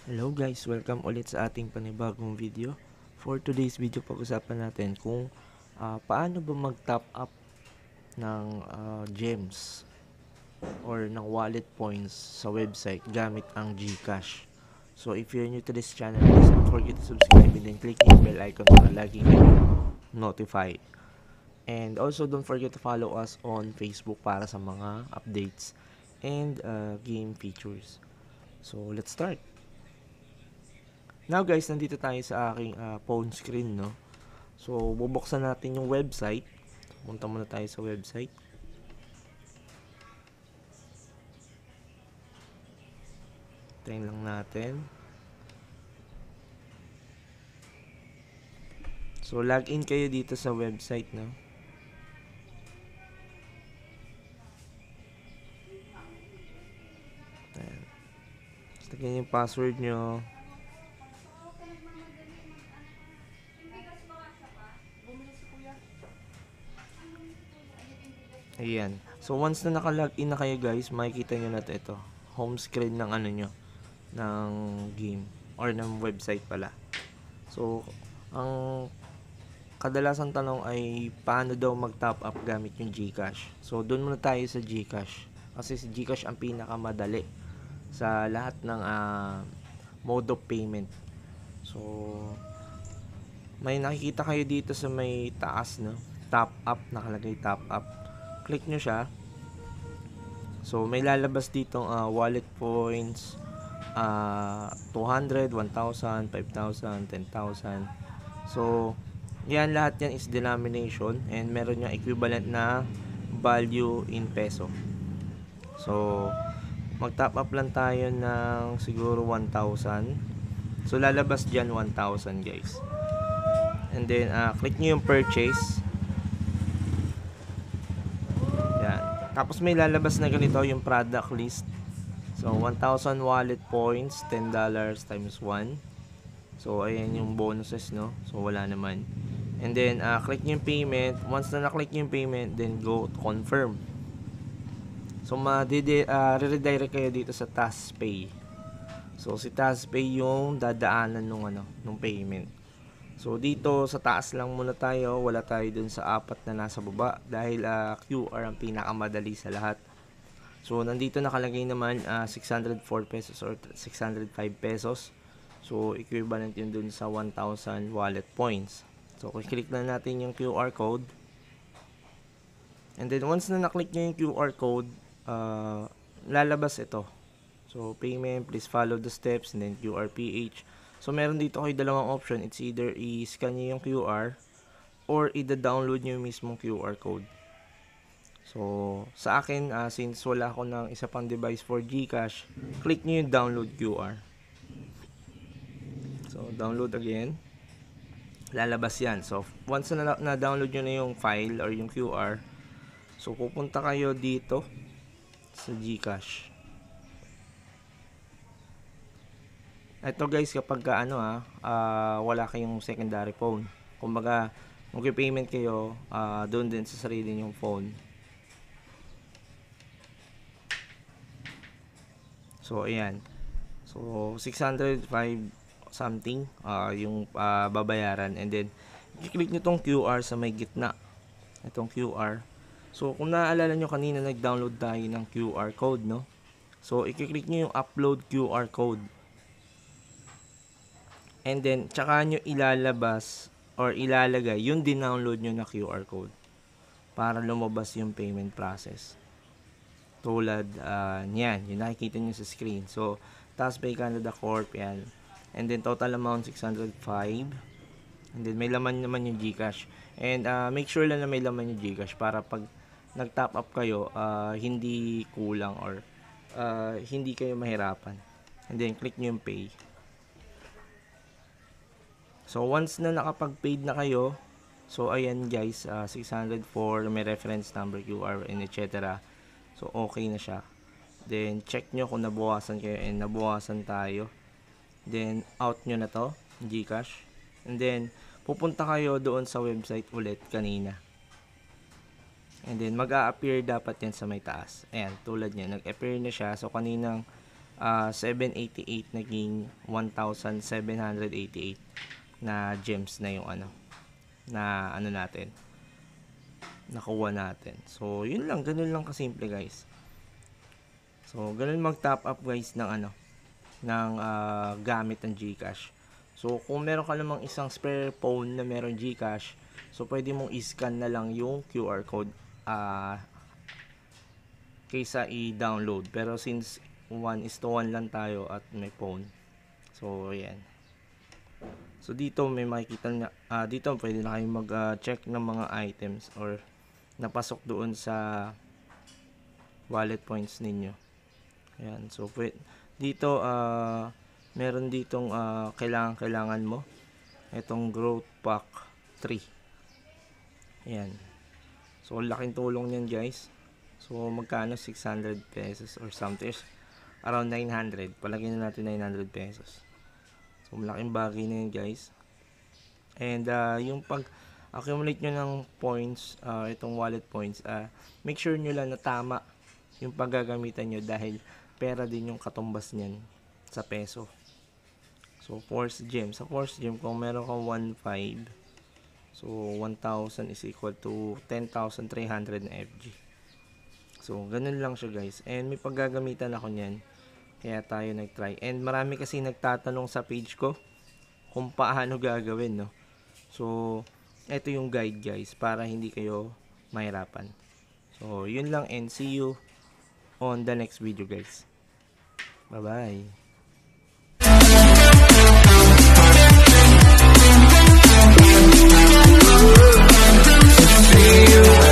Hello guys, welcome ulit sa ating panibagong video. For today's video, pag-usapan natin kung paano ba mag-top up ng gems or ng wallet points sa website gamit ang GCash. So if you're new to this channel, please don't forget to subscribe and then click yung bell icon para lagi kayo notified. And also don't forget to follow us on Facebook para sa mga updates and game features. So let's start. Now guys, nandito tayo sa aking phone screen, no? So, bubuksan natin yung website. Punta muna tayo sa website. Tayin lang natin. So, login kayo dito sa website, no? Ayan. Basta yung password nyo. Ayan. So, once na naka-login na kayo guys, makikita nyo na ito. Home screen ng ano nyo. Ng game. Or ng website pala. So, ang kadalasang tanong ay paano daw mag-top up gamit yung GCash. So, doon muna tayo sa GCash. Kasi si GCash ang pinakamadali sa lahat ng mode of payment. So, may nakikita kayo dito sa may taas, no? Top up, nakalagay top up. Click nyo siya. So, may lalabas ditong wallet points, 200, 1,000, 5,000, 10,000. So, yan lahat yan is denomination and meron yung equivalent na value in peso. So, mag-top up lang tayo ng siguro 1,000. So, lalabas dyan 1,000 guys. And then, click nyo yung purchase. Yan. Tapos may lalabas na ganito yung product list. So, 1,000 wallet points, $10 times 1. So, ayan yung bonuses, no? So, wala naman. And then, click nyo yung payment. Once na na-click nyo yung payment, then go to confirm. So, re-redirect kayo dito sa TaskPay. So, si TaskPay yung dadaanan nung payment. So, dito sa taas lang muna tayo. Wala tayo dun sa apat na nasa baba. Dahil QR ang pinakamadali sa lahat. So, nandito nakalagay naman 604 pesos or 605 pesos. So, equivalent yun dun sa 1,000 wallet points. So, click na natin yung QR code. And then, once na naklik nyo yung QR code, lalabas ito. So, payment, please follow the steps, and then QRPH. So, meron dito kayo dalawang option. It's either i-scan nyo yung QR or i-download nyo yung mismong QR code. So, sa akin, since wala ako ng isa pang device for GCash, click nyo yung download QR. So, download again. Lalabas yan. So, once na download nyo na yung file or yung QR, so, pupunta kayo dito sa GCash. Ito guys, kapag wala kayong secondary phone. Kumbaga, mag-payment kayo doon din sa sarili nyong phone. So, ayan. So, 605 something yung babayaran. And then, i-click nyo tong QR sa may gitna. Itong QR. So, kung naaalala nyo kanina, nag-download tayo ng QR code, no? So, i-click nyo yung upload QR code. And then, tsaka nyo ilalabas or ilalagay yung dinownload nyo na QR code para lumabas yung payment process. Tulad niyan, yung nakikita nyo sa screen. So, TaskPay Canada Corp, yan. And then, total amount 605. And then, may laman naman yung GCash. And make sure lang na may laman yung GCash para pag nag-top up kayo, hindi kulang or hindi kayo mahirapan. And then, click nyo yung pay. So, once na nakapag-paid na kayo, so, ayan guys, 604, may reference number, QR, and etc. So, okay na siya. Then, check nyo kung nabawasan kayo and nabawasan tayo. Then, out nyo na to, GCash. And then, pupunta kayo doon sa website ulit kanina. And then, mag-a-appear dapat yan sa may taas. Ayan, tulad niya, nag-appear na siya. So, kaninang 788 naging 1,788 na gems na yung na natin, nakuha natin. So yun lang, ganun lang kasimple guys. So ganun mag top up guys ng gamit ng GCash. So kung meron ka namang isang spare phone na meron GCash, so pwede mong i-scan na lang yung QR code kaysa i-download. Pero since 1:1 lang tayo at may phone, so ayan. So dito may makikita na dito pwede na kayong mag-check ng mga items or napasok doon sa wallet points ninyo. Ayan, so dito meron ditong kailangan mo itong growth pack 3. Ayan, so laking tulong niyan guys. So magkano, 600 pesos or something, around 900, palagyan na natin 900 pesos. So malaking bagay na yun guys. And yung pag accumulate nyo ng points, itong wallet points, make sure nyo lang na tama yung paggagamitan nyo, dahil pera din yung katumbas nyan sa peso. So force gem, sa force gem kung meron kang 1.5, so 1,000 is equal to 10,300 na FG. So ganun lang siya guys, and may paggagamitan ako nyan, kaya tayo nag-try. And marami kasi nagtatanong sa page ko kung paano gagawin, no? So ito yung guide guys, para hindi kayo mahirapan. So yun lang, and see you on the next video guys. Bye bye. See you